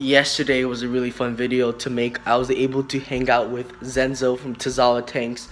Yesterday was a really fun video to make. I was able to hang out with Zenzo from Tazawa Tanks,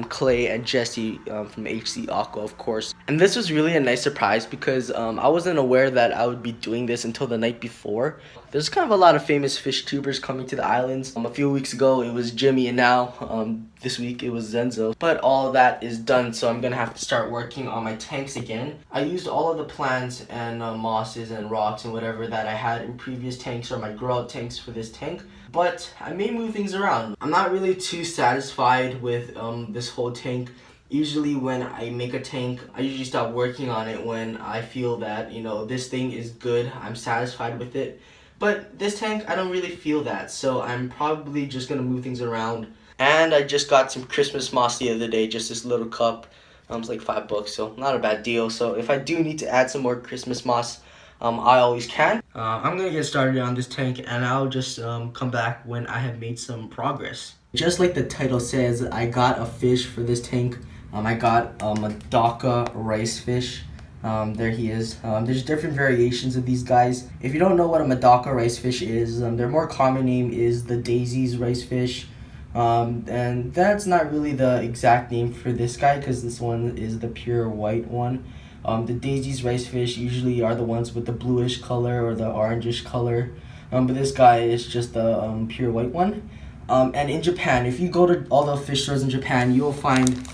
Clay and Jesse from HC Aqua, of course. And this was really a nice surprise because I wasn't aware that I would be doing this until the night before. There's kind of a lot of famous fish tubers coming to the islands. A few weeks ago it was Jimmy, and now this week it was Zenzo. But all of that is done, so I'm gonna have to start working on my tanks again. I used all of the plants and mosses and rocks and whatever that I had in previous tanks or my grow out tanks for this tank, but I may move things around. I'm not really too satisfied with this whole tank. Usually when I make a tank, I usually stop working on it when I feel that, you know, this thing is good, I'm satisfied with it. But this tank, I don't really feel that, so I'm probably just gonna move things around. And I just got some Christmas moss the other day, just this little cup. It's like $5, so not a bad deal. So if I do need to add some more Christmas moss, I always can. I'm gonna get started on this tank, and I'll just come back when I have made some progress. Just like the title says, I got a fish for this tank. I got a Medaka rice fish. There he is. There's different variations of these guys. If you don't know what a Medaka rice fish is, their more common name is the Daisy's rice fish. And that's not really the exact name for this guy because this one is the pure white one. The Daisy's rice fish usually are the ones with the bluish color or the orangish color, but this guy is just the pure white one. And in Japan, if you go to all the fish stores in Japan, you'll find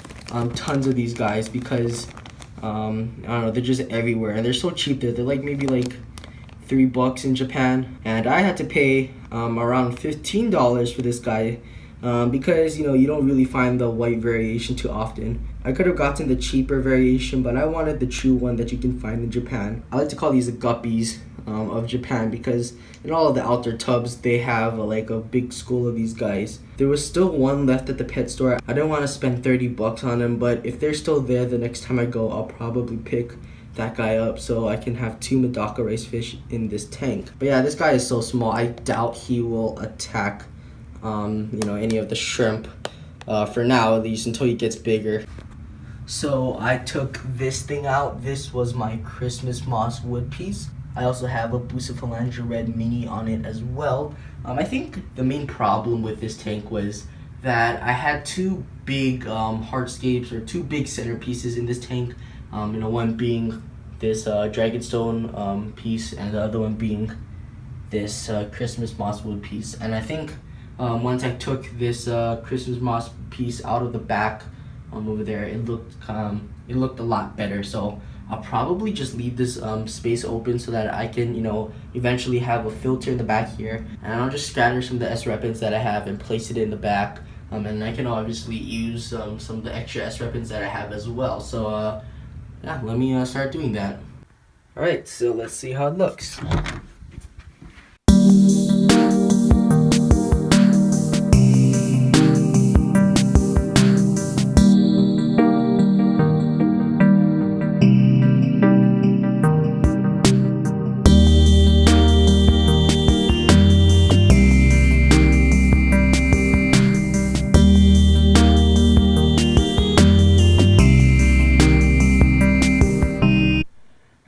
tons of these guys because I don't know, they're just everywhere and they're so cheap. They're like maybe like $3 in Japan, and I had to pay around $15 for this guy. Because, you know, you don't really find the white variation too often. I could have gotten the cheaper variation, but I wanted the true one that you can find in Japan. I like to call these the guppies of Japan because in all of the outdoor tubs, they have like a big school of these guys. There was still one left at the pet store. I didn't want to spend $30 on them, but if they're still there the next time I go, I'll probably pick that guy up so I can have 2 Medaka rice fish in this tank. But yeah, this guy is so small, I doubt he will attack you know, any of the shrimp for now, at least until he gets bigger. So I took this thing out. This was my Christmas moss wood piece. I also have a Bucephalandra red mini on it as well. I think the main problem with this tank was that I had 2 big hardscapes or 2 big centerpieces in this tank. You know, one being this Dragonstone piece and the other one being this Christmas moss wood piece. And I think once I took this Christmas moss piece out of the back over there, it looked a lot better. So I'll probably just leave this space open so that I can, you know, eventually have a filter in the back here, and I'll just scatter some of the S-Repens that I have and place it in the back. And I can obviously use some of the extra S-Repens that I have as well. So yeah, let me start doing that. Alright, so let's see how it looks.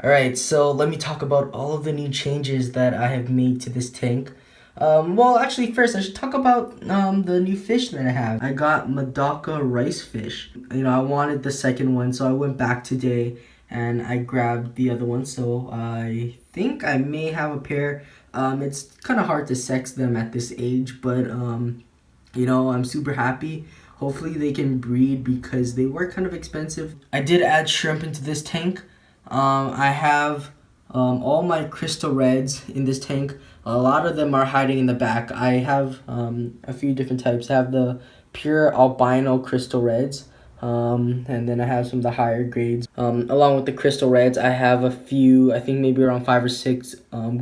Alright, so let me talk about all of the new changes that I have made to this tank. Well, actually, first I should talk about the new fish that I have. I got Medaka rice fish. You know, I wanted the second one, so I went back today and I grabbed the other one. So I think I may have a pair. It's kind of hard to sex them at this age, but you know, I'm super happy. Hopefully they can breed because they were kind of expensive. I did add shrimp into this tank. I have all my crystal reds in this tank. A lot of them are hiding in the back. I have a few different types. I have the pure albino crystal reds, and then I have some of the higher grades. Along with the crystal reds, I have a few, I think maybe around 5 or 6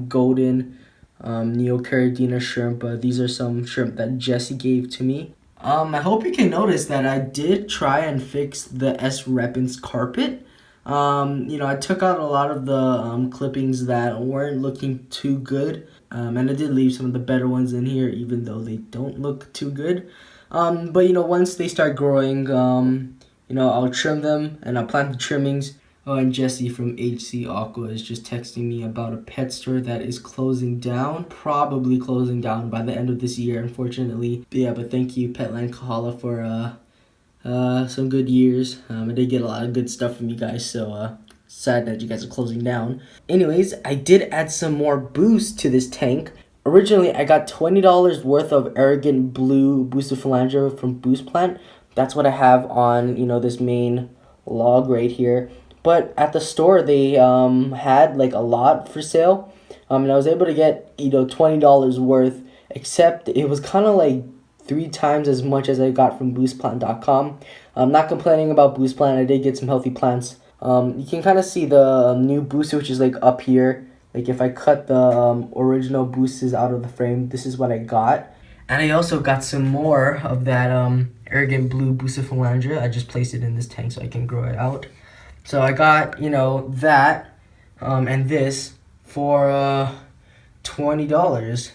golden Neocaridina shrimp. These are some shrimp that Jesse gave to me. I hope you can notice that I did try and fix the S-Repens carpet. You know, I took out a lot of the clippings that weren't looking too good, and I did leave some of the better ones in here even though they don't look too good. But you know, once they start growing, you know, I'll trim them and I'll plant the trimmings Oh, and Jesse from HC Aqua is just texting me about a pet store that is closing down, probably closing down by the end of this year, unfortunately. But yeah, but thank you, Petland Kahala, for some good years. I did get a lot of good stuff from you guys, so sad that you guys are closing down. Anyways, I did add some more boost to this tank. Originally, I got $20 worth of Arrogant Blue Bucephalandra from Boost Plant. That's what I have on, this main log right here. But at the store, they had like a lot for sale, and I was able to get $20 worth. Except it was kind of like 3 times as much as I got from BoostPlant.com. I'm not complaining about Boost Plant. I did get some healthy plants. You can kind of see the new booster, which is like up here. Like if I cut the original boosters out of the frame, this is what I got. And I also got some more of that Arrogant Blue Bucephalandra. I just placed it in this tank so I can grow it out. So I got, that and this for $20.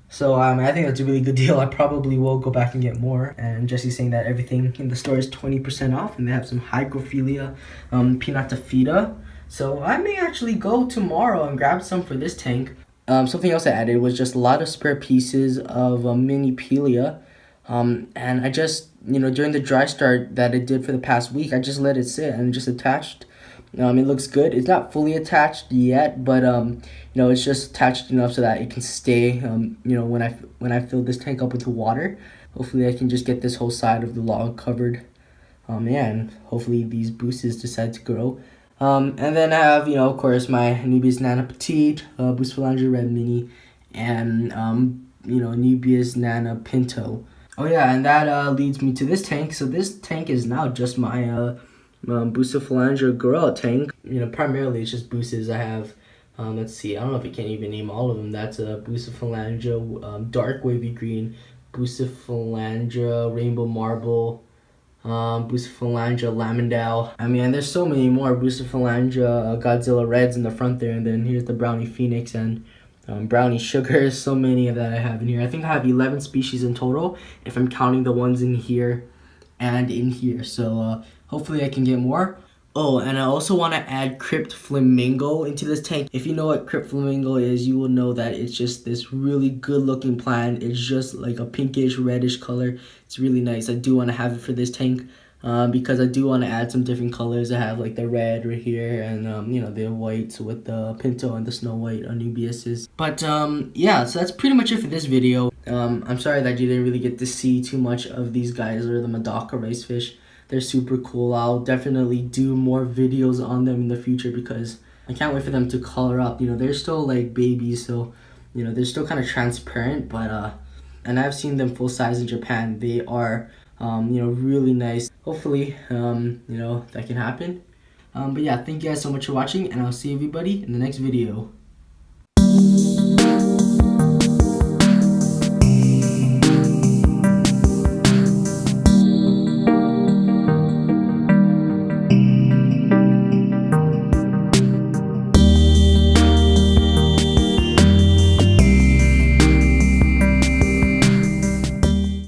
So I think that's a really good deal. I probably will go back and get more. And Jesse's saying that everything in the store is 20% off, and they have some Hygrophila pinatafida. So I may actually go tomorrow and grab some for this tank. Something else I added was just a lot of spare pieces of mini Pelia. And I just, during the dry start that I did for the past week, I just let it sit and just attached. It looks good. It's not fully attached yet, but it's just attached enough so that it can stay. When I fill this tank up with water, hopefully I can just get this whole side of the log covered. And hopefully these boosters decide to grow. And then I have, of course, my Nubius Nana Petite, Bucephalandra Red Mini, and Nubius Nana Pinto. Oh yeah, and that leads me to this tank. So this tank is now just my Bucephalandra Gorilla tank. Primarily it's just boosters. I have, let's see, I don't know if I can even name all of them. That's a Bucephalandra Dark Wavy Green, Bucephalandra Rainbow Marble, Bucephalandra Lamendale. And there's so many more. Bucephalandra Godzilla Reds in the front there, and then here's the Brownie Phoenix and Brownie Sugar. So many that I have in here. I think I have 11 species in total if I'm counting the ones in here and in here. So hopefully I can get more. Oh, and I also want to add Crypt Flamingo into this tank. If you know what Crypt Flamingo is, you will know that it's just this really good looking plant. It's just like a pinkish reddish color. It's really nice. I do want to have it for this tank because I do want to add some different colors. I have like the red right here and the whites with the Pinto and the Snow White Anubiuses. But yeah, so that's pretty much it for this video. I'm sorry that you didn't really get to see too much of these guys or the Medaka rice fish. They're super cool. I'll definitely do more videos on them in the future because I can't wait for them to color up. They're still like babies, so they're still kind of transparent, but and I've seen them full size in Japan. They are really nice. Hopefully that can happen. But yeah, thank you guys so much for watching, and I'll see everybody in the next video.